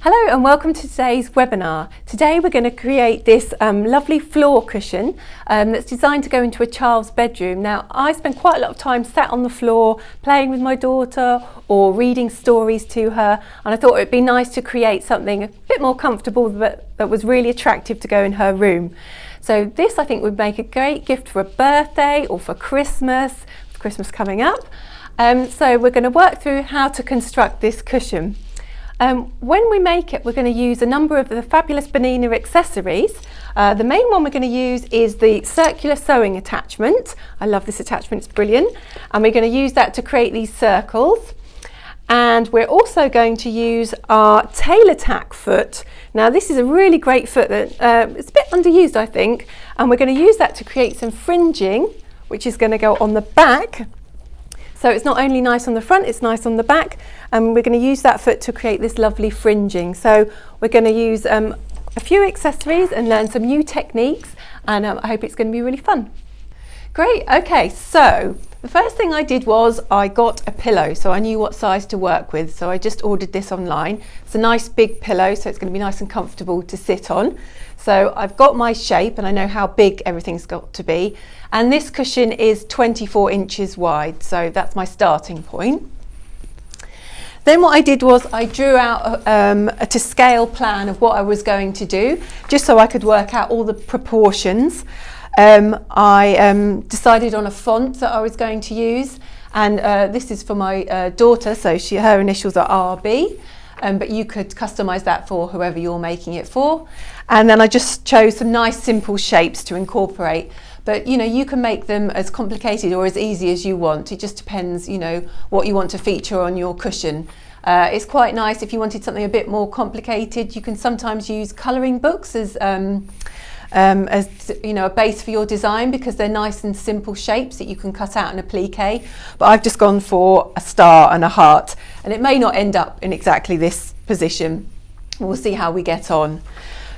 Hello and welcome to today's webinar. Today we're going to create this lovely floor cushion that's designed to go into a child's bedroom. Now I spend quite a lot of time sat on the floor playing with my daughter or reading stories to her, and I thought it would be nice to create something a bit more comfortable that was really attractive to go in her room. So this I think would make a great gift for a birthday or for Christmas, with Christmas coming up. So we're going to work through how to construct this cushion. When we make it, we're going to use a number of the fabulous Bernina accessories. The main one we're going to use is the circular sewing attachment. I love this attachment, it's brilliant. And we're going to use that to create these circles. And we're also going to use our Tailor-tack Foot. Now this is a really great foot that it's a bit underused, I think. And we're going to use that to create some fringing, which is going to go on the back. So it's not only nice on the front, it's nice on the back, and we're going to use that foot to create this lovely fringing. So we're going to use a few accessories and learn some new techniques, and I hope it's going to be really fun. Great, okay, so the first thing I did was I got a pillow, so I knew what size to work with, so I just ordered this online. It's a nice big pillow, so it's going to be nice and comfortable to sit on. So I've got my shape and I know how big everything's got to be, and this cushion is 24 inches wide, so that's my starting point. Then what I did was I drew out a to scale plan of what I was going to do, just so I could work out all the proportions. I decided on a font that I was going to use, and this is for my daughter, so her initials are RB. But you could customise that for whoever you're making it for. And then I just chose some nice simple shapes to incorporate. But you know, you can make them as complicated or as easy as you want. It just depends, you know, what you want to feature on your cushion. It's quite nice if you wanted something a bit more complicated. You can sometimes use colouring books as you know, a base for your design, because they're nice and simple shapes that you can cut out in applique. But I've just gone for a star and a heart, and it may not end up in exactly this position. We'll see how we get on.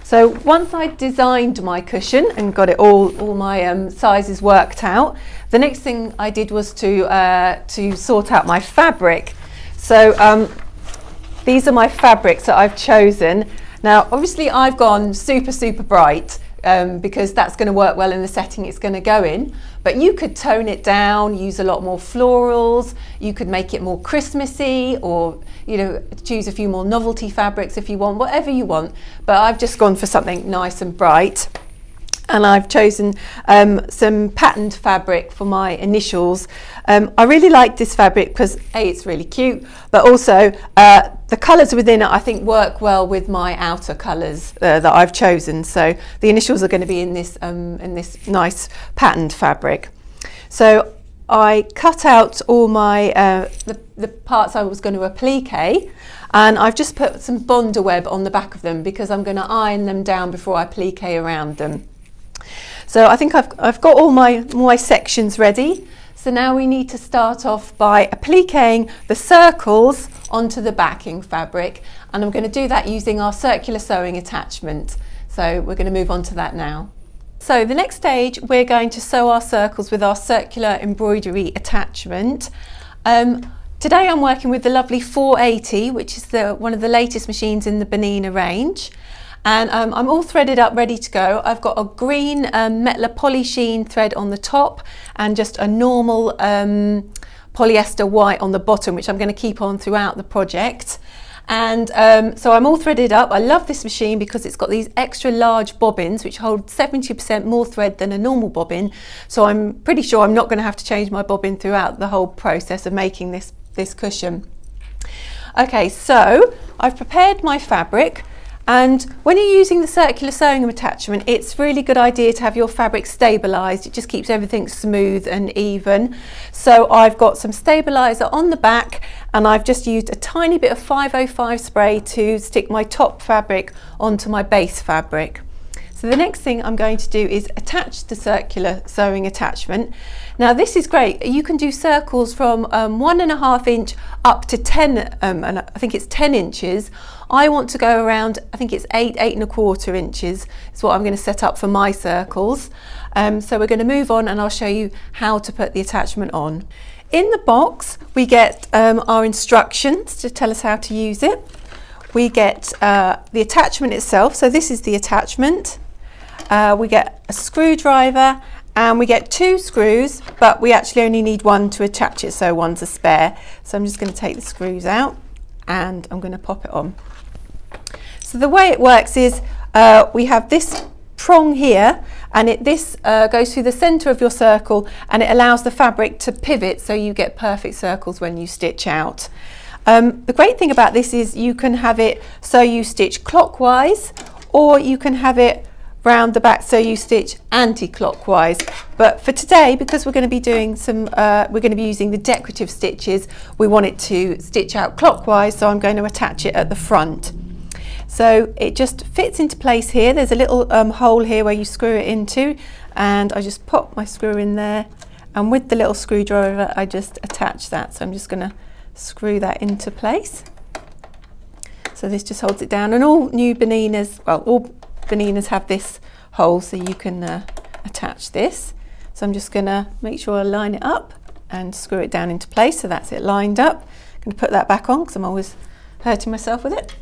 So once I designed my cushion and got it all my sizes worked out, the next thing I did was to sort out my fabric. So these are my fabrics that I've chosen. Now obviously I've gone super bright, because that's going to work well in the setting it's going to go in, but you could tone it down, use a lot more florals, you could make it more Christmassy, or you know, choose a few more novelty fabrics if you want, whatever you want. But I've just gone for something nice and bright, and I've chosen some patterned fabric for my initials. I really like this fabric because A, it's really cute, but also the colours within it I think work well with my outer colours that I've chosen. So the initials are going to be in this nice patterned fabric. So I cut out all my the parts I was going to applique, and I've just put some Bonder web on the back of them because I'm going to iron them down before I applique around them. So I think I've got all my sections ready. So now we need to start off by appliquing the circles onto the backing fabric, and I'm going to do that using our circular sewing attachment. So we're going to move on to that now. So the next stage, we're going to sew our circles with our circular embroidery attachment. Today I'm working with the lovely 480, which is one of the latest machines in the Bernina range. And I'm all threaded up, ready to go. I've got a green Metla Polysheen thread on the top and just a normal polyester white on the bottom, which I'm going to keep on throughout the project. And so I'm all threaded up. I love this machine because it's got these extra large bobbins which hold 70% more thread than a normal bobbin. So I'm pretty sure I'm not going to have to change my bobbin throughout the whole process of making this cushion. Okay, so I've prepared my fabric. And when you're using the circular sewing attachment, it's really good idea to have your fabric stabilised. It just keeps everything smooth and even. So I've got some stabiliser on the back, and I've just used a tiny bit of 505 spray to stick my top fabric onto my base fabric. So the next thing I'm going to do is attach the circular sewing attachment. Now this is great. You can do circles from 1.5 inch up to 10, and I think it's 10 inches. I want to go around, I think it's 8.25 inches is what I'm going to set up for my circles. So we're going to move on and I'll show you how to put the attachment on. In the box we get our instructions to tell us how to use it. we get the attachment itself. So this is the attachment. We get a screwdriver and we get 2 screws, but we actually only need 1 to attach it, so 1's a spare. So I'm just going to take the screws out and I'm going to pop it on. So the way it works is we have this prong here, and this goes through the center of your circle, and it allows the fabric to pivot so you get perfect circles when you stitch out. The great thing about this is you can have it so you stitch clockwise, or you can have it round the back so you stitch anti-clockwise. But for today, because we're going to be doing we're going to be using the decorative stitches, we want it to stitch out clockwise, so I'm going to attach it at the front. So it just fits into place here. There's a little hole here where you screw it into, and I just pop my screw in there, and with the little screwdriver I just attach that. So I'm just going to screw that into place. So this just holds it down, and all new Berninas, well, all Berninas have this hole so you can attach this. So I'm just going to make sure I line it up and screw it down into place. So that's it lined up. I'm going to put that back on because I'm always hurting myself with it.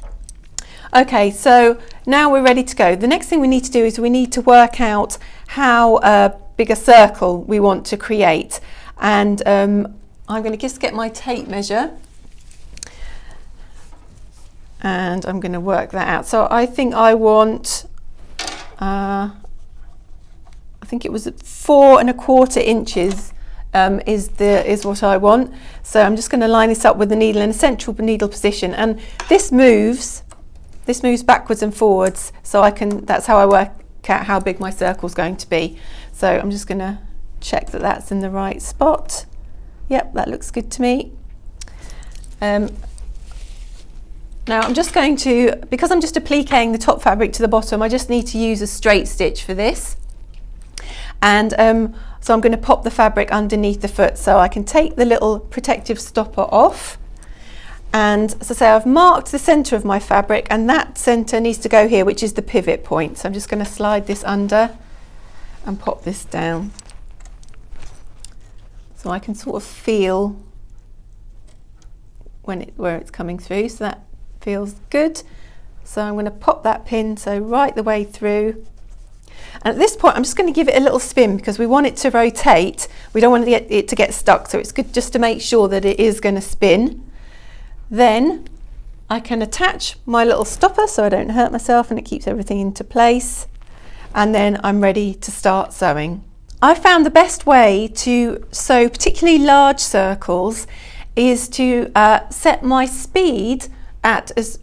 Okay, so now we're ready to go. The next thing we need to do is we need to work out how big a circle we want to create. And I'm going to just get my tape measure, and I'm going to work that out. So I think I want, I think it was 4 1/4 inches is what I want. So I'm just going to line this up with the needle in a central needle position, and this moves backwards and forwards, so that's how I work out how big my circle's going to be. So I'm just going to check that that's in the right spot. Yep, that looks good to me. Now I'm just going to, because I'm just appliquing the top fabric to the bottom, I just need to use a straight stitch for this. And so I'm going to pop the fabric underneath the foot, so I can take the little protective stopper off. And as I say, I've marked the centre of my fabric, and that centre needs to go here, which is the pivot point. So I'm just going to slide this under and pop this down. So I can sort of feel where it's coming through, so that feels good. So I'm going to pop that pin so right the way through. And at this point I'm just going to give it a little spin because we want it to rotate. We don't want it to get stuck, so it's good just to make sure that it is going to spin. Then I can attach my little stopper so I don't hurt myself and it keeps everything into place. And then I'm ready to start sewing. I found the best way to sew particularly large circles is to set my speed at as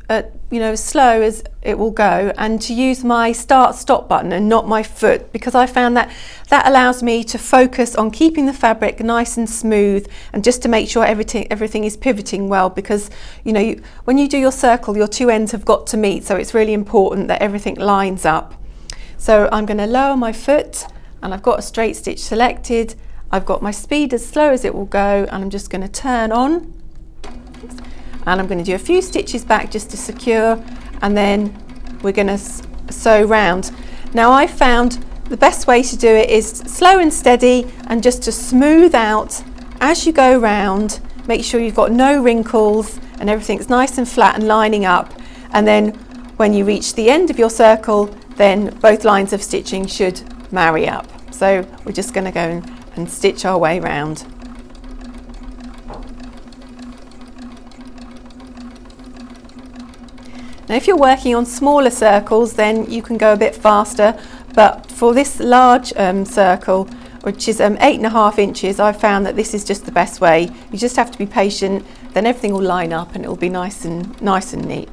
slow as it will go, and to use my start-stop button and not my foot, because I found that allows me to focus on keeping the fabric nice and smooth, and just to make sure everything is pivoting well, because when you do your circle, your 2 ends have got to meet, so it's really important that everything lines up. So I'm going to lower my foot, and I've got a straight stitch selected. I've got my speed as slow as it will go, and I'm just going to turn on, and I'm going to do a few stitches back just to secure, and then we're going to sew round. Now I found the best way to do it is slow and steady, and just to smooth out as you go round. Make sure you've got no wrinkles and everything's nice and flat and lining up, and then when you reach the end of your circle, then both lines of stitching should marry up. So we're just going to go and stitch our way round. Now if you're working on smaller circles, then you can go a bit faster, but for this large circle, which is 8.5 inches, I've found that this is just the best way. You just have to be patient, then everything will line up and it will be nice and neat.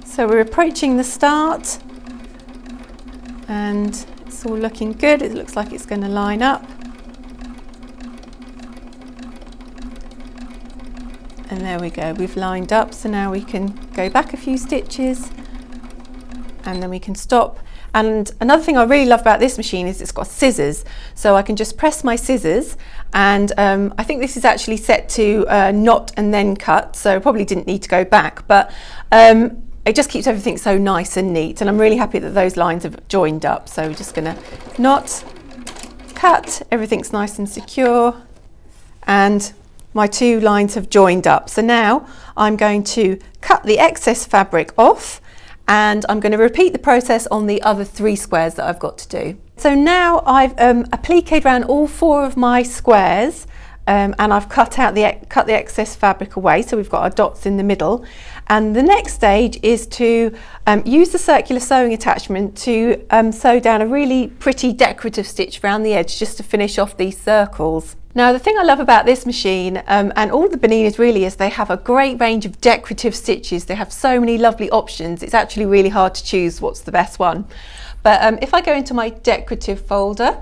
So we're approaching the start, and it's all looking good. It looks like it's going to line up. And there we go, we've lined up. So now we can go back a few stitches and then we can stop. And another thing I really love about this machine is it's got scissors. So I can just press my scissors, and I think this is actually set to knot and then cut, so I probably didn't need to go back. But it just keeps everything so nice and neat, and I'm really happy that those lines have joined up. So we're just going to knot, cut, everything's nice and secure, and my two lines have joined up. So now I'm going to cut the excess fabric off, and I'm going to repeat the process on the other 3 squares that I've got to do. So now I've appliqued around all 4 of my squares, and I've cut the excess fabric away, so we've got our dots in the middle. And the next stage is to use the circular sewing attachment to sew down a really pretty decorative stitch around the edge, just to finish off these circles. Now, the thing I love about this machine and all the Berninas really is they have a great range of decorative stitches. They have so many lovely options. It's actually really hard to choose what's the best one. But if I go into my decorative folder,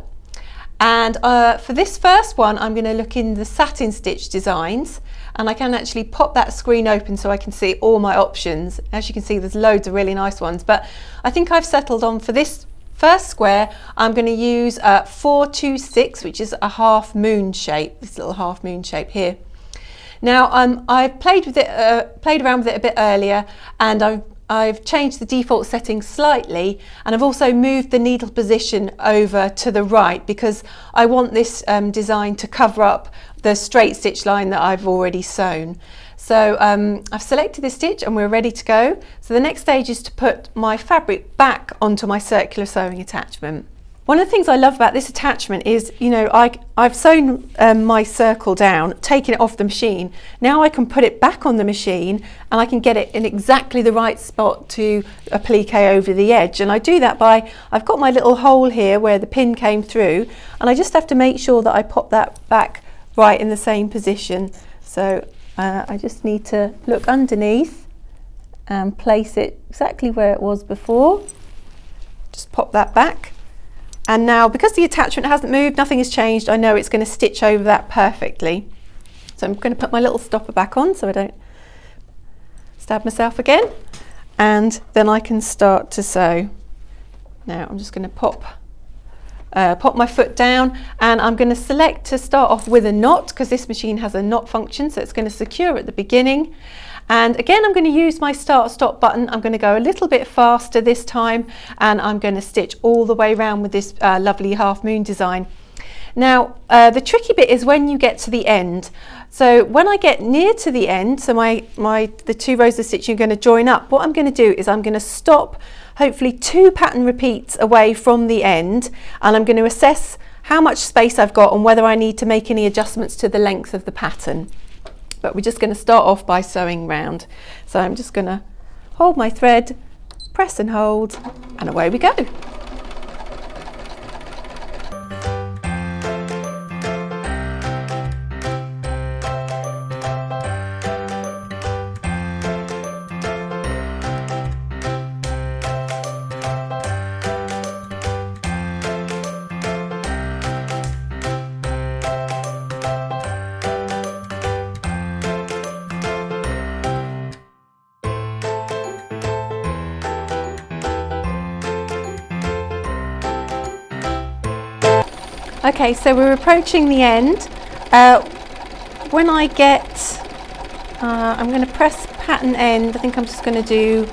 and for this first one, I'm going to look in the satin stitch designs, and I can actually pop that screen open so I can see all my options. As you can see, there's loads of really nice ones, but I think I've settled on, for this first square, I'm going to use 426, which is a half moon shape, this little half moon shape here. Now I've played around with it a bit earlier, and I've changed the default settings slightly, and I've also moved the needle position over to the right because I want this design to cover up the straight stitch line that I've already sewn. So I've selected this stitch and we're ready to go. So the next stage is to put my fabric back onto my circular sewing attachment. One of the things I love about this attachment is, you know, I've sewn my circle down, taken it off the machine. Now I can put it back on the machine and I can get it in exactly the right spot to applique over the edge. And I do that by, I've got my little hole here where the pin came through, and I just have to make sure that I pop that back right in the same position. So I just need to look underneath and place it exactly where it was before. Just pop that back. And now, because the attachment hasn't moved, nothing has changed, I know it's going to stitch over that perfectly. So I'm going to put my little stopper back on so I don't stab myself again. And then I can start to sew. Now I'm just going to pop my foot down, and I'm going to select to start off with a knot, because this machine has a knot function, so it's going to secure at the beginning. And again, I'm going to use my start stop button. I'm going to go a little bit faster this time, and I'm going to stitch all the way around with this lovely half moon design. Now the tricky bit is when you get to the end. So when I get near to the end, so the 2 rows of stitching are going to join up, what I'm going to do is I'm going to stop hopefully 2 pattern repeats away from the end, and I'm going to assess how much space I've got and whether I need to make any adjustments to the length of the pattern. But we're just going to start off by sewing round. So I'm just going to hold my thread, press and hold, and away we go. Okay, so we're approaching the end. When I get, I'm going to press pattern end. I think I'm just going to do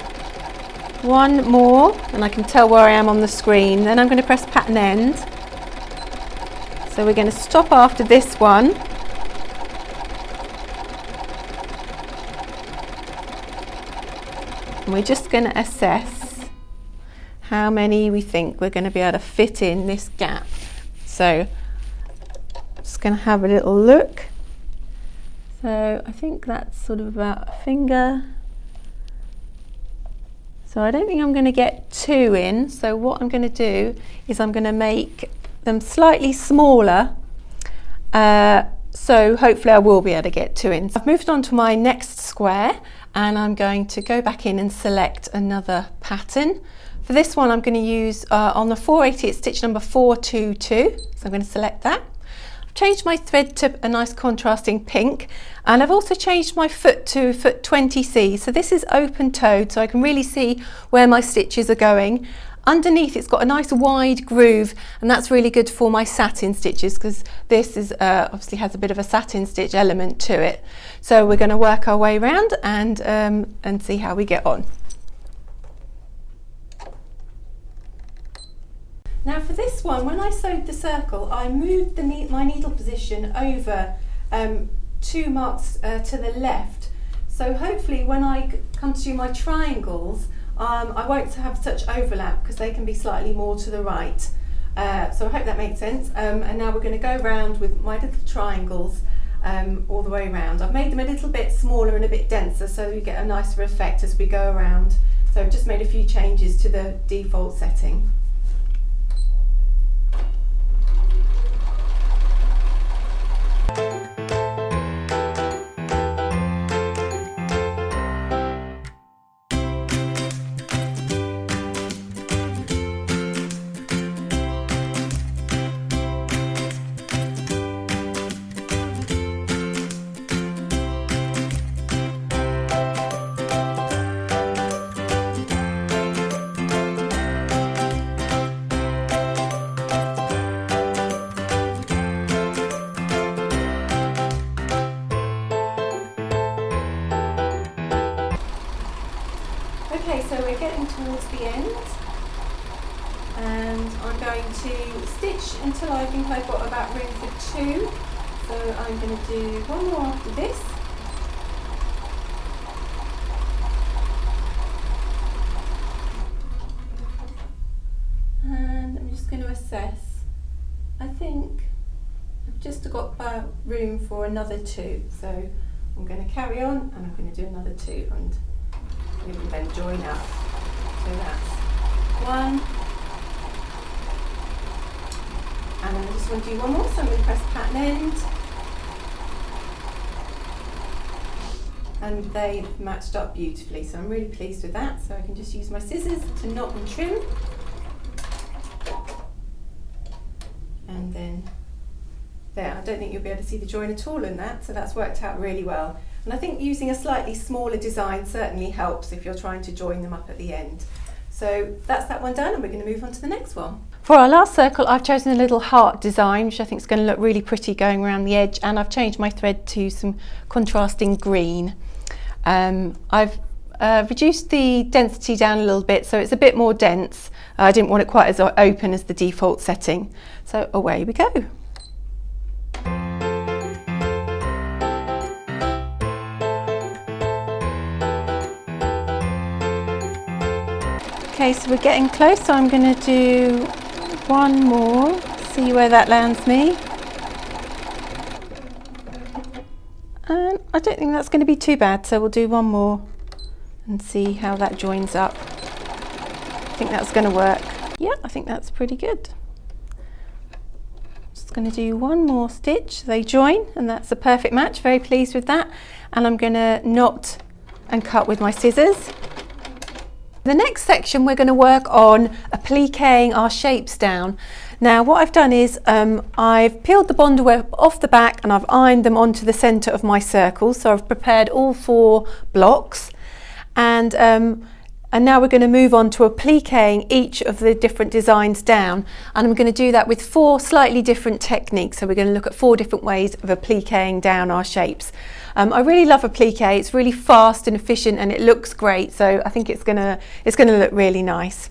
1 more, and I can tell where I am on the screen. Then I'm going to press pattern end. So we're going to stop after this one. And we're just going to assess how many we think we're going to be able to fit in this gap. So I'm just going to have a little look. So I think that's sort of about a finger. So I don't think I'm going to get 2 in. So what I'm going to do is I'm going to make them slightly smaller. So hopefully I will be able to get 2 in. I've moved on to my next square, and I'm going to go back in and select another pattern. For this one, I'm going to use, on the 480, it's stitch number 422, so I'm going to select that. I've changed my thread to a nice contrasting pink, and I've also changed my foot to foot 20C, so this is open-toed, so I can really see where my stitches are going. Underneath, it's got a nice wide groove, and that's really good for my satin stitches, because this is obviously has a bit of a satin stitch element to it. So we're going to work our way around and see how we get on. Now for this one, when I sewed the circle, I moved my needle position over 2 marks to the left. So hopefully when I come to do my triangles, I won't have such overlap because they can be slightly more to the right. So I hope that makes sense. And now we're going to go round with my little triangles all the way around. I've made them a little bit smaller and a bit denser so we get a nicer effect as we go around. So I've just made a few changes to the default setting. Okay, so we're getting towards the end, and I'm going to stitch until I think I've got about room for 2. So I'm going to do one more after this. And I'm just going to assess. I think I've just got about room for another 2. So I'm going to carry on and I'm going to do another 2. And we can then join up. So that's 1. And then I just want to do one more, so I'm going to press pattern end. And they've matched up beautifully, so I'm really pleased with that. So I can just use my scissors to knot and trim. And then there, I don't think you'll be able to see the join at all in that, so that's worked out really well. And I think using a slightly smaller design certainly helps if you're trying to join them up at the end. So that's that one done, and we're going to move on to the next one. For our last circle, I've chosen a little heart design, which I think is going to look really pretty going around the edge, and I've changed my thread to some contrasting green. I've reduced the density down a little bit, so it's a bit more dense. I didn't want it quite as open as the default setting. So away we go. Okay, so we're getting close, so I'm going to do one more, see where that lands me. And I don't think that's going to be too bad, so we'll do one more and see how that joins up. I think that's going to work. Yeah, I think that's pretty good. Just going to do one more stitch, they join, and that's a perfect match. Very pleased with that. And I'm going to knot and cut with my scissors. The next section we're going to work on appliquing our shapes down. Now what I've done is I've peeled the bond web off the back and I've ironed them onto the centre of my circle. So I've prepared all 4 blocks, and now we're going to move on to appliquing each of the different designs down, and I'm going to do that with 4 slightly different techniques. So we're going to look at 4 different ways of appliquing down our shapes. I really love applique. It's really fast and efficient, and it looks great. So I think it's gonna look really nice.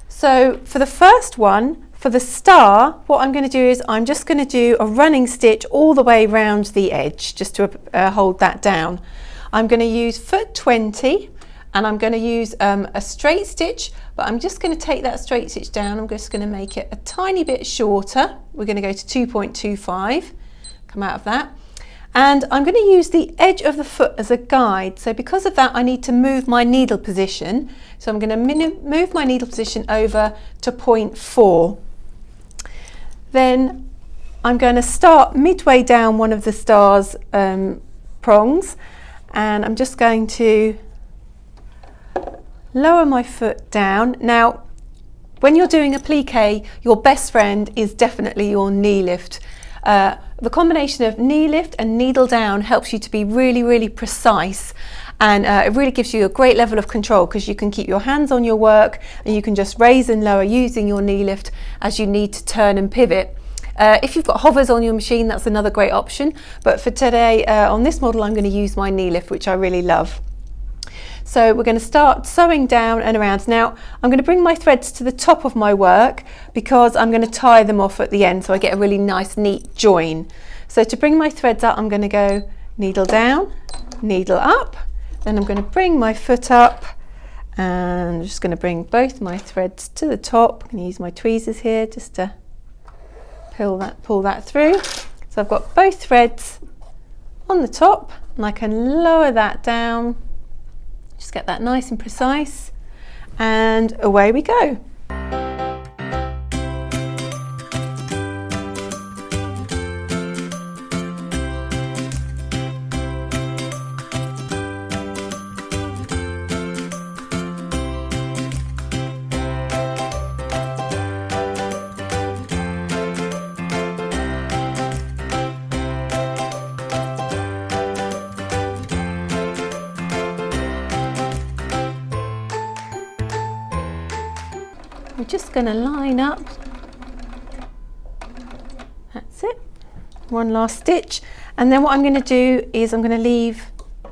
So for the first one, for the star, what I'm going to do is I'm just going to do a running stitch all the way around the edge, just to hold that down. I'm going to use foot 20, and I'm going to use a straight stitch, but I'm just going to take that straight stitch down. I'm just going to make it a tiny bit shorter. We're going to go to 2.25, come out of that. And I'm going to use the edge of the foot as a guide. So because of that, I need to move my needle position. So I'm going to move my needle position over to 0.4. Then I'm going to start midway down one of the star's prongs, and I'm just going to lower my foot down. Now, when you're doing applique, your best friend is definitely your knee lift. The combination of knee lift and needle down helps you to be really, really precise, and it really gives you a great level of control because you can keep your hands on your work and you can just raise and lower using your knee lift as you need to turn and pivot. If you've got hovers on your machine, that's another great option, but for today on this model I'm going to use my knee lift, which I really love. So we're going to start sewing down and around. Now I'm going to bring my threads to the top of my work because I'm going to tie them off at the end so I get a really nice neat join. So to bring my threads up, I'm going to go needle down, needle up, then I'm going to bring my foot up and I'm just going to bring both my threads to the top. I'm going to use my tweezers here just to pull that through. So I've got both threads on the top and I can lower that down, just get that nice and precise, and away we go. We're just going to line up, that's it, one last stitch, and then what I'm going to do is I'm going to leave a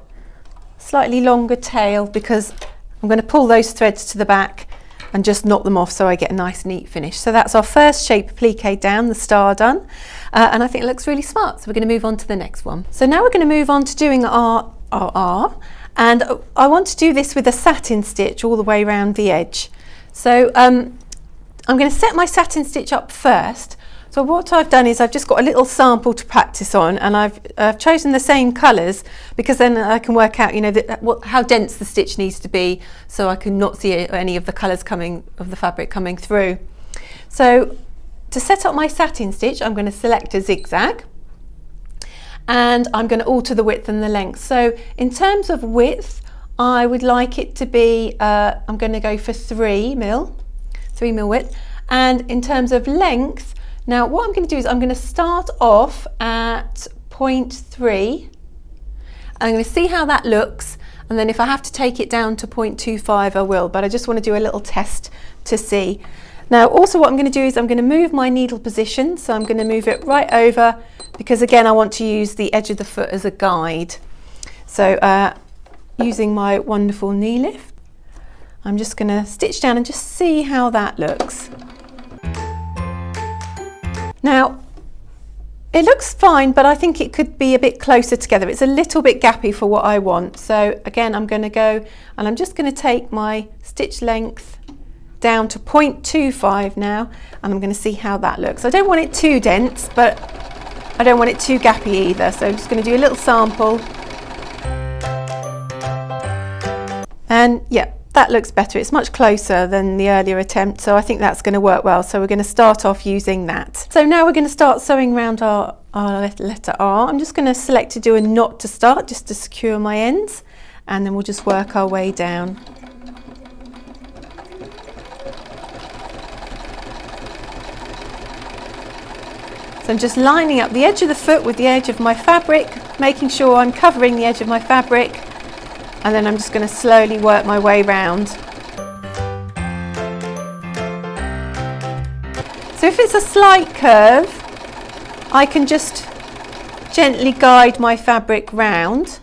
slightly longer tail because I'm going to pull those threads to the back and just knot them off so I get a nice neat finish. So that's our first shape applique down, the star done, and I think it looks really smart, so we're going to move on to the next one. So now we're going to move on to doing our and I want to do this with a satin stitch all the way around the edge. So I'm going to set my satin stitch up first. So what I've done is I've just got a little sample to practice on, and I've chosen the same colours because then I can work out, you know, how dense the stitch needs to be, so I can not see any of the colours of the fabric coming through. So to set up my satin stitch, I'm going to select a zigzag, and I'm going to alter the width and the length. So in terms of width, I would like it to be, I'm going to go for 3 mil width, and in terms of length, now what I'm going to do is I'm going to start off at 0.3. I'm going to see how that looks, and then if I have to take it down to 0.25 I will, but I just want to do a little test to see. Now also what I'm going to do is I'm going to move my needle position, so I'm going to move it right over because again I want to use the edge of the foot as a guide. So using my wonderful knee lift, I'm just going to stitch down and just see how that looks. Now it looks fine, but I think it could be a bit closer together. It's a little bit gappy for what I want. So again I'm going to go and I'm just going to take my stitch length down to 0.25 now, and I'm going to see how that looks. I don't want it too dense, but I don't want it too gappy either, so I'm just going to do a little sample. And yeah, that looks better. It's much closer than the earlier attempt, so I think that's going to work well. So we're going to start off using that. So now we're going to start sewing around our letter R. I'm just going to select to do a knot to start, just to secure my ends, and then we'll just work our way down. So I'm just lining up the edge of the foot with the edge of my fabric, making sure I'm covering the edge of my fabric, and then I'm just going to slowly work my way round. So if it's a slight curve, I can just gently guide my fabric round,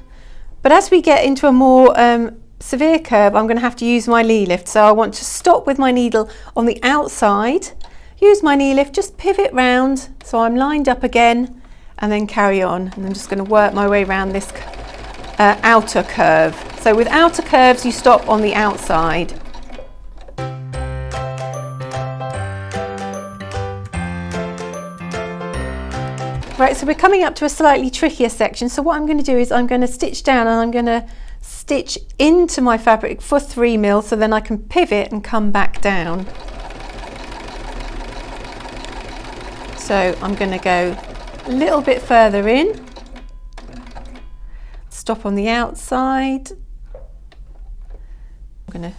but as we get into a more severe curve, I'm going to have to use my knee lift. So I want to stop with my needle on the outside, use my knee lift, just pivot round so I'm lined up again, and then carry on. And I'm just going to work my way around this outer curve. So with outer curves you stop on the outside. Right, so we're coming up to a slightly trickier section. So what I'm going to do is I'm going to stitch down and I'm going to stitch into my fabric for 3 mil, so then I can pivot and come back down. So I'm going to go a little bit further in, stop on the outside, I'm going to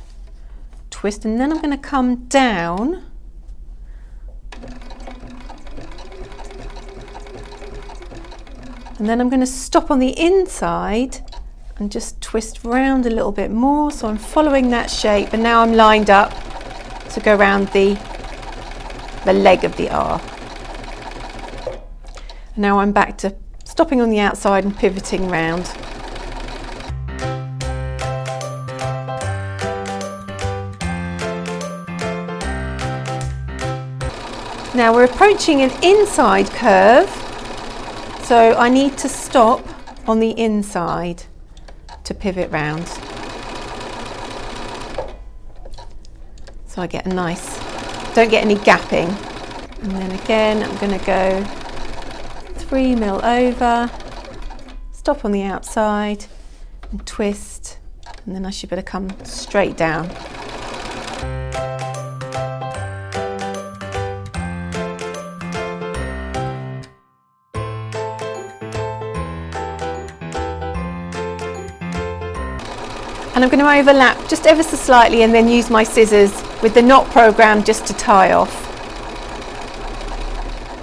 twist, and then I'm going to come down and then I'm going to stop on the inside and just twist round a little bit more, so I'm following that shape, and now I'm lined up to go around the leg of the R. And now I'm back to stopping on the outside and pivoting round. Now we're approaching an inside curve, so I need to stop on the inside to pivot round. So I get a nice, don't get any gapping. And then again, I'm going to go 3 mil over, stop on the outside and twist, and then I should be able to come straight down. And I'm going to overlap just ever so slightly and then use my scissors with the knot program just to tie off.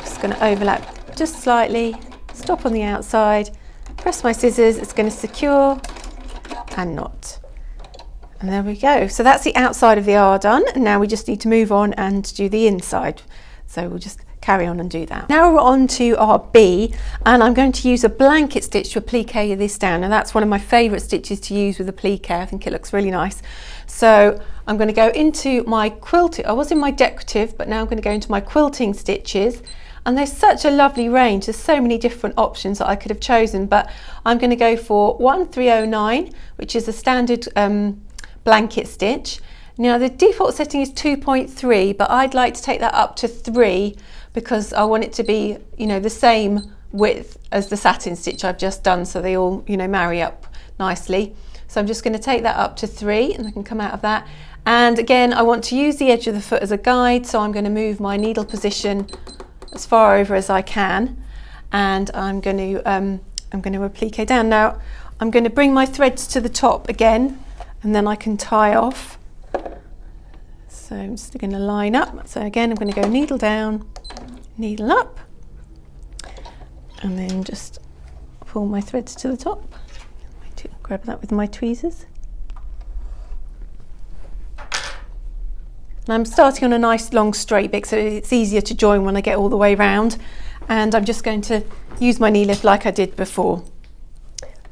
Just going to overlap just slightly, stop on the outside, press my scissors, it's going to secure and knot. And there we go. So that's the outside of the R done, and now we just need to move on and do the inside. So we'll just carry on and do that. Now we're on to our B, and I'm going to use a blanket stitch to applique this down, and that's one of my favourite stitches to use with applique. I think it looks really nice. So I'm going to go into my quilting. I was in my decorative, but now I'm going to go into my quilting stitches, and there's such a lovely range. There's so many different options that I could have chosen, but I'm going to go for 1309, which is a standard blanket stitch. Now the default setting is 2.3, but I'd like to take that up to 3 because I want it to be, you know, the same width as the satin stitch I've just done, so they all, you know, marry up nicely. So I'm just going to take that up to 3, and I can come out of that. And again, I want to use the edge of the foot as a guide, so I'm going to move my needle position as far over as I can, and I'm going to applique down. Now I'm going to bring my threads to the top again, and then I can tie off. So I'm just going to line up. So again, I'm going to go needle down, needle up, and then just pull my threads to the top. Grab that with my tweezers. And I'm starting on a nice long straight bit, so it's easier to join when I get all the way round. And I'm just going to use my knee lift like I did before.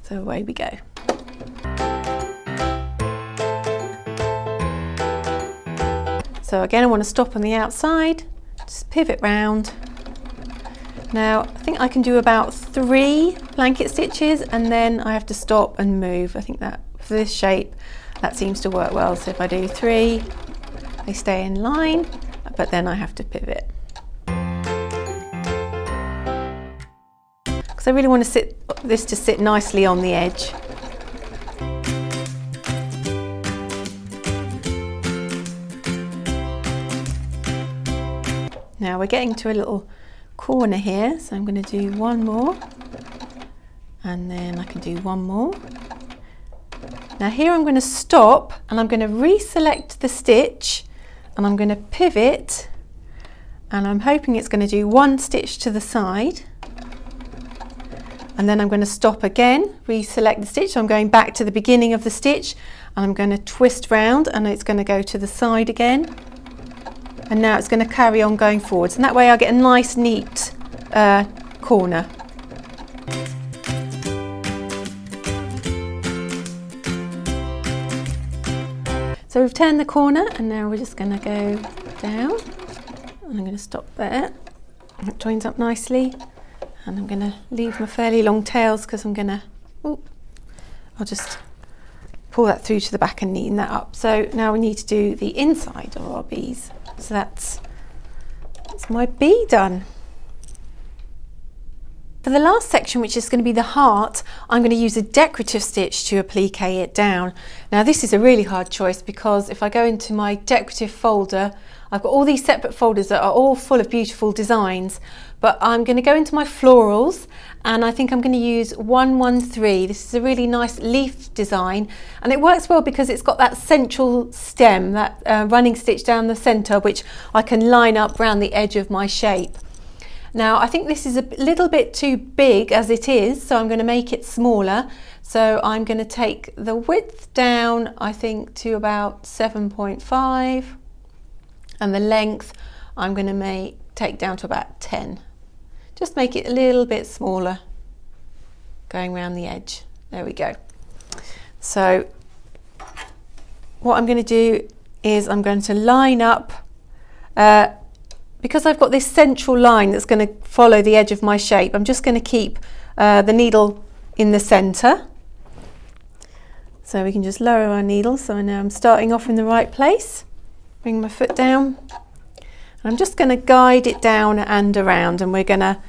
So away we go. So again, I want to stop on the outside, just pivot round. Now I think I can do about 3 blanket stitches, and then I have to stop and move. I think that for this shape that seems to work well. So if I do 3, they stay in line, but then I have to pivot. Because I really want this to sit nicely on the edge. Now we're getting to a little corner here, so I'm going to do 1 more, and then I can do 1 more. Now here I'm going to stop, and I'm going to reselect the stitch, and I'm going to pivot, and I'm hoping it's going to do 1 stitch to the side, and then I'm going to stop again, reselect the stitch. So I'm going back to the beginning of the stitch, and I'm going to twist round, and it's going to go to the side again. And now it's going to carry on going forwards, and that way I get a nice neat corner. So we've turned the corner, and now we're just going to go down, and I'm going to stop there. It joins up nicely, and I'm going to leave my fairly long tails because I'm going to, I'll just pull that through to the back and neaten that up. So now we need to do the inside of our bees. So that's my bee done. For the last section, which is going to be the heart, I'm going to use a decorative stitch to applique it down. Now this is a really hard choice because if I go into my decorative folder, I've got all these separate folders that are all full of beautiful designs, but I'm going to go into my florals, and I think I'm going to use 113. This is a really nice leaf design, and it works well because it's got that central stem, that running stitch down the centre, which I can line up around the edge of my shape. Now I think this is a little bit too big as it is, so I'm going to make it smaller. So I'm going to take the width down, I think, to about 7.5, and the length I'm going to take down to about 10. Just make it a little bit smaller, going around the edge. There we go. So what I'm going to do is I'm going to line up because I've got this central line that's going to follow the edge of my shape, I'm just going to keep the needle in the centre. So we can just lower our needle, so now I'm starting off in the right place. Bring my foot down. And I'm just going to guide it down and around, and we're going to,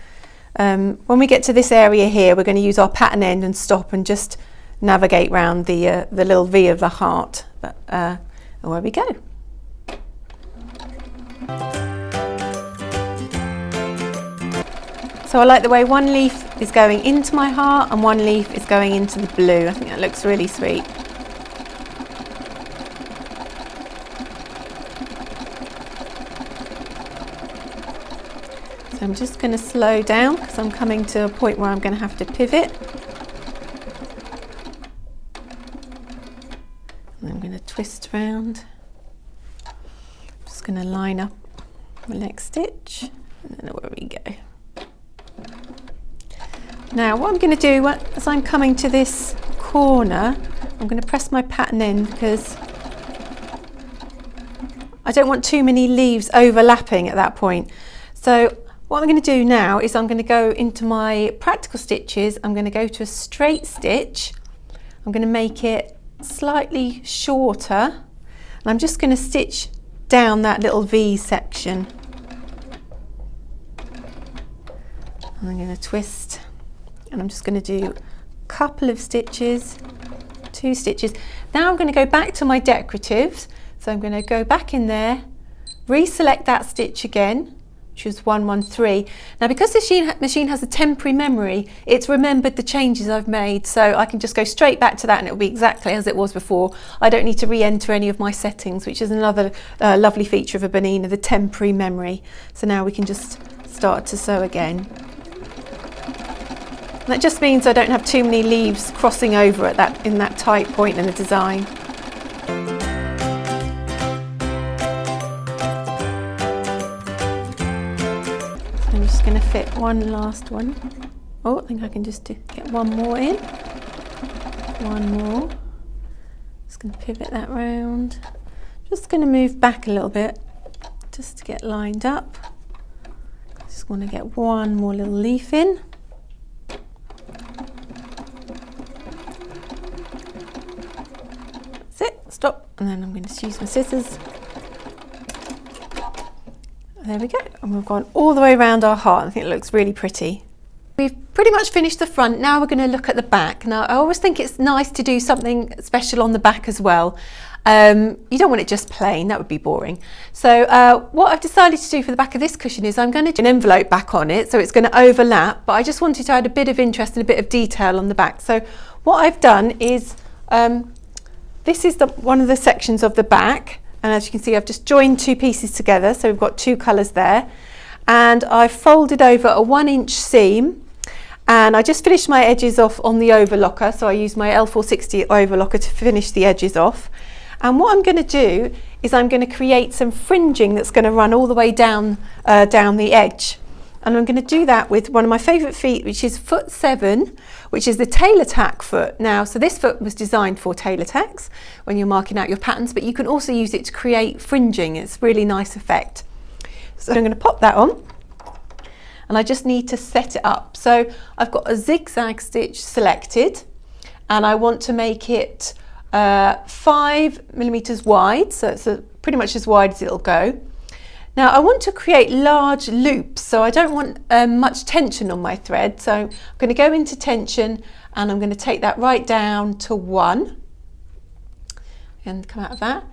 when we get to this area here, we're going to use our pattern end and stop and just navigate round the little V of the heart. But away we go. So I like the way one leaf is going into my heart and one leaf is going into the blue. I think that looks really sweet. So I'm just going to slow down because I'm coming to a point where I'm going to have to pivot. And I'm going to twist around. I'm just going to line up the next stitch, and then away we go. Now what I'm going to do, as I'm coming to this corner, I'm going to press my pattern end because I don't want too many leaves overlapping at that point. So what I'm going to do now is I'm going to go into my practical stitches, I'm going to go to a straight stitch, I'm going to make it slightly shorter, and I'm just going to stitch down that little V section. And I'm going to twist, and I'm just going to do a couple of stitches, 2 stitches. Now I'm going to go back to my decoratives, so I'm going to go back in there, reselect that stitch again, which is 113. Now because the machine has a temporary memory, it's remembered the changes I've made, so I can just go straight back to that and it'll be exactly as it was before. I don't need to re-enter any of my settings, which is another lovely feature of a Bernina, the temporary memory. So now we can just start to sew again. That just means I don't have too many leaves crossing over at in that tight point in the design. So I'm just going to fit one last one. Oh, I think I can just get one more in. One more. Just going to pivot that round. Just going to move back a little bit just to get lined up. Just want to get one more little leaf in. Stop, and then I'm going to use my scissors. There we go, and we've gone all the way around our heart. I think it looks really pretty. We've pretty much finished the front. Now we're going to look at the back. Now I always think it's nice to do something special on the back as well. You don't want it just plain, that would be boring. So what I've decided to do for the back of this cushion is I'm going to do an envelope back on it, so it's going to overlap, but I just wanted to add a bit of interest and a bit of detail on the back. So what I've done is this is one of the sections of the back, and as you can see I've just joined 2 pieces together, so we've got 2 colours there, and I've folded over a 1-inch seam, and I just finished my edges off on the overlocker, so I used my L460 overlocker to finish the edges off. And what I'm going to do is I'm going to create some fringing that's going to run all the way down the edge. And I'm going to do that with one of my favourite feet, which is foot 7, which is the Tailor-tack foot. Now, so this foot was designed for tailor tacks when you're marking out your patterns, but you can also use it to create fringing. It's a really nice effect. So I'm going to pop that on, and I just need to set it up. So I've got a zigzag stitch selected, and I want to make it 5mm wide, so it's pretty much as wide as it'll go. Now I want to create large loops, so I don't want much tension on my thread, so I'm going to go into tension and I'm going to take that right down to 1 and come out of that.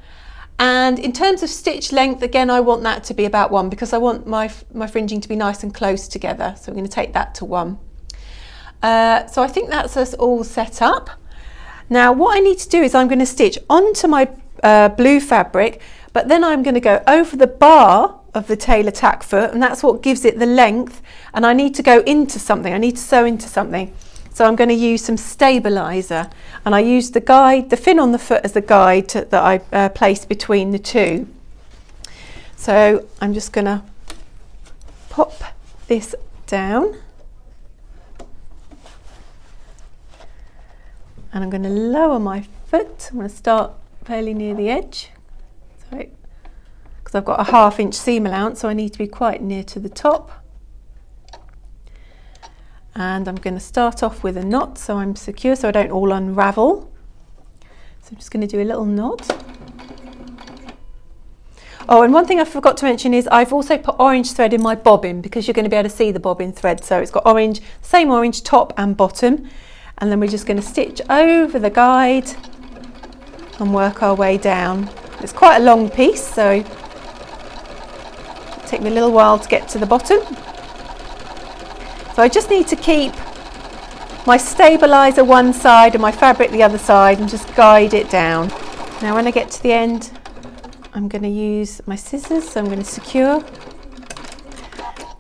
And in terms of stitch length, again I want that to be about 1 because I want my fringing to be nice and close together, so I'm going to take that to 1. So I think that's us all set up. Now what I need to do is I'm going to stitch onto my blue fabric, but then I'm going to go over the bar of the Tailor-tack foot, and that's what gives it the length, and I need to go into something, I need to sew into something. So I'm going to use some stabiliser, and I use the guide, the fin on the foot as the guide that I placed between the 2. So I'm just going to pop this down, and I'm going to lower my foot. I'm going to start fairly near the edge, because because I've got a 1/2 inch seam allowance, so I need to be quite near to the top. And I'm going to start off with a knot so I'm secure, so I don't all unravel. So I'm just going to do a little knot. Oh, and one thing I forgot to mention is I've also put orange thread in my bobbin, because you're going to be able to see the bobbin thread. So it's got orange, same orange top and bottom. And then we're just going to stitch over the guide and work our way down. It's quite a long piece, so it'll take me a little while to get to the bottom. So I just need to keep my stabiliser one side and my fabric the other side and just guide it down. Now when I get to the end, I'm going to use my scissors, so I'm going to secure.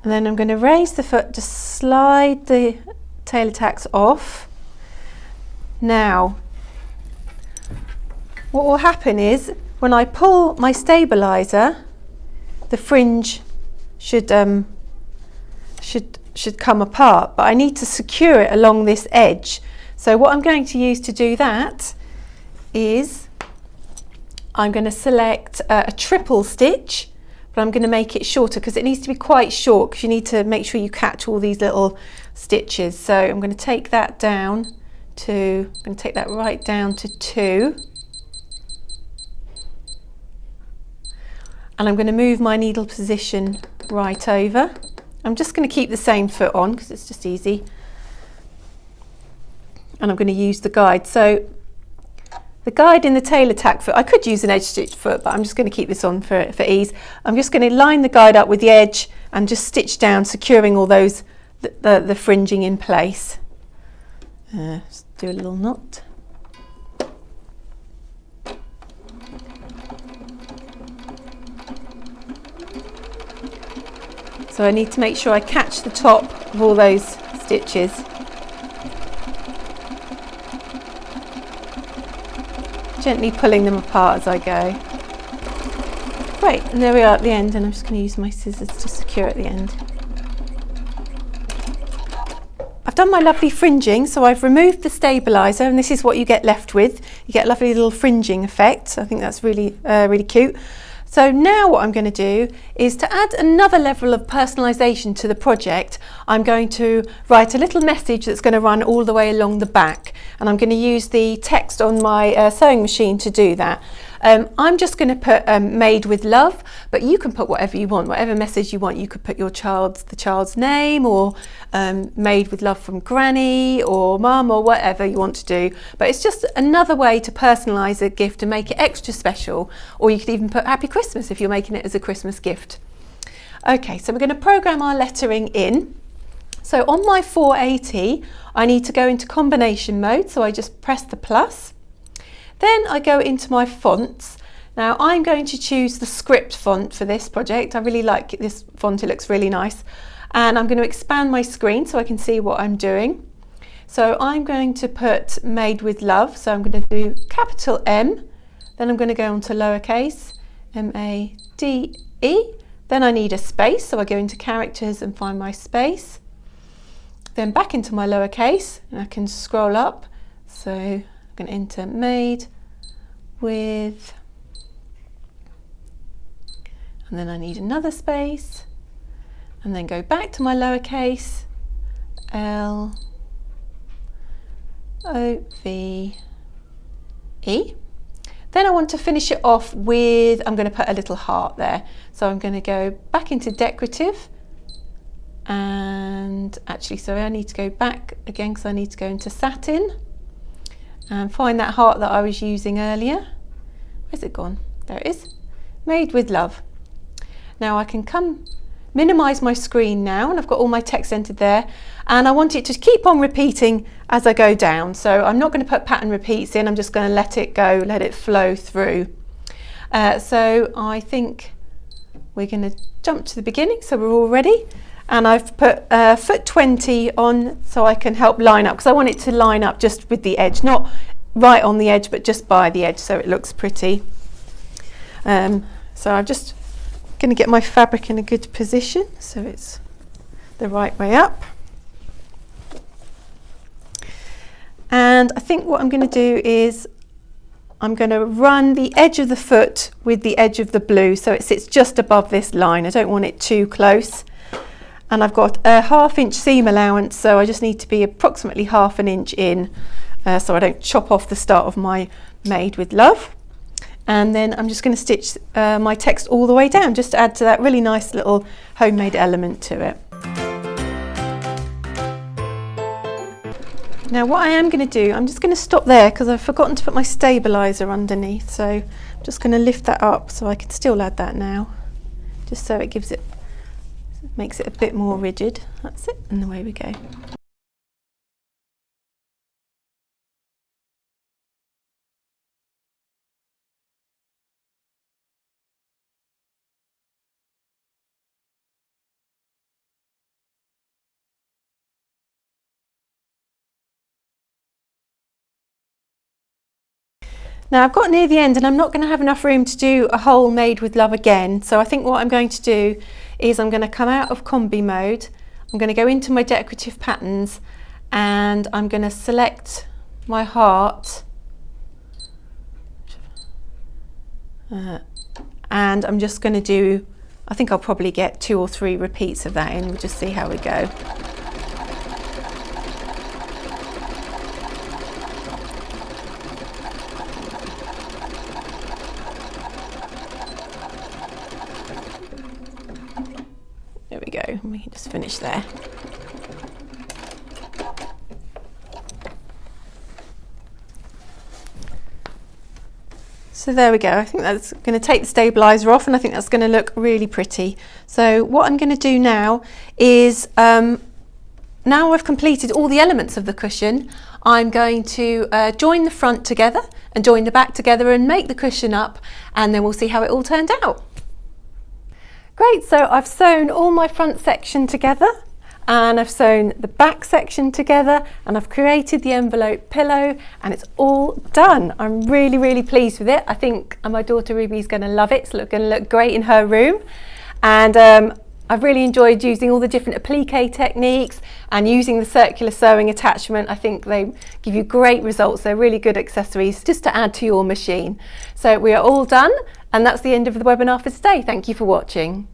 And then I'm going to raise the foot, just slide the tailor tacks off. Now, what will happen is when I pull my stabiliser, the fringe should come apart, but I need to secure it along this edge. So what I'm going to use to do that is I'm going to select a triple stitch, but I'm going to make it shorter because it needs to be quite short, because you need to make sure you catch all these little stitches. So I'm going to take that down to, I'm going to take that right down to 2. And I'm going to move my needle position right over. I'm just going to keep the same foot on because it's just easy. And I'm going to use the guide. So the guide in the Tailor-tack foot, I could use an edge stitch foot, but I'm just going to keep this on for ease. I'm just going to line the guide up with the edge and just stitch down, securing all those, the fringing in place. Just do a little knot. So I need to make sure I catch the top of all those stitches. Gently pulling them apart as I go. Great, and there we are at the end, and I'm just going to use my scissors to secure at the end. I've done my lovely fringing, so I've removed the stabiliser, and this is what you get left with. You get a lovely little fringing effect. I think that's really, really cute. So now what I'm going to do is to add another level of personalisation to the project. I'm going to write a little message that's going to run all the way along the back, and I'm going to use the text on my sewing machine to do that. I'm just going to put made with love, but you can put whatever you want, whatever message you want. You could put the child's name, or made with love from granny or mum, or whatever you want to do. But it's just another way to personalise a gift and make it extra special. Or you could even put Happy Christmas if you're making it as a Christmas gift. Okay, so we're going to program our lettering in. So on my 480, I need to go into combination mode. So I just press the plus. Then I go into my fonts. Now I'm going to choose the script font for this project. I really like this font, it looks really nice. And I'm going to expand my screen so I can see what I'm doing. So I'm going to put made with love. So I'm going to do capital M, then I'm going to go on to lowercase, M-A-D-E. Then I need a space, so I go into characters and find my space. Then back into my lowercase, and I can scroll up. So I'm going to enter made with, and then I need another space, and then go back to my lowercase, L-O-V-E. Then I want to finish it off with, I'm going to put a little heart there. So I'm going to go back into decorative, and actually, so I need to go back again because I need to go into satin and find that heart that I was using earlier. Where's it gone? There it is. Made with love. Now I can minimize my screen now, and I've got all my text entered there, and I want it to keep on repeating as I go down. So I'm not going to put pattern repeats in, I'm just going to let it go, let it flow through. So I think we're going to jump to the beginning, so we're all ready. And I've put foot 20 on so I can help line up, because I want it to line up just with the edge, not right on the edge, but just by the edge so it looks pretty. So I'm just going to get my fabric in a good position so it's the right way up. And I think what I'm going to do is I'm going to run the edge of the foot with the edge of the blue so it sits just above this line. I don't want it too close. And I've got a 1/2 inch seam allowance, so I just need to be approximately 1/2 inch in so I don't chop off the start of my Made with Love. And then I'm just going to stitch my text all the way down just to add to that really nice little homemade element to it. Now what I am going to do, I'm just going to stop there because I've forgotten to put my stabiliser underneath, so I'm just going to lift that up so I can still add that now, just so it gives it, makes it a bit more rigid. That's it, and away we go. Now I've got near the end and I'm not going to have enough room to do a whole Made with Love again, so I think what I'm going to do is I'm going to come out of combi mode, I'm going to go into my decorative patterns, and I'm going to select my heart, and I'm just going to do, I think I'll probably get 2 or 3 repeats of that in, we'll just see how we go. There we go, we can just finish there. So there we go, I think that's going to take the stabiliser off, and I think that's going to look really pretty. So what I'm going to do now is, now I've completed all the elements of the cushion, I'm going to join the front together and join the back together and make the cushion up, and then we'll see how it all turned out. Great, so I've sewn all my front section together, and I've sewn the back section together, and I've created the envelope pillow, and it's all done. I'm really, really pleased with it. I think my daughter Ruby's going to love it. It's going to look great in her room. And I've really enjoyed using all the different applique techniques and using the circular sewing attachment. I think they give you great results. They're really good accessories just to add to your machine. So we are all done, and that's the end of the webinar for today. Thank you for watching.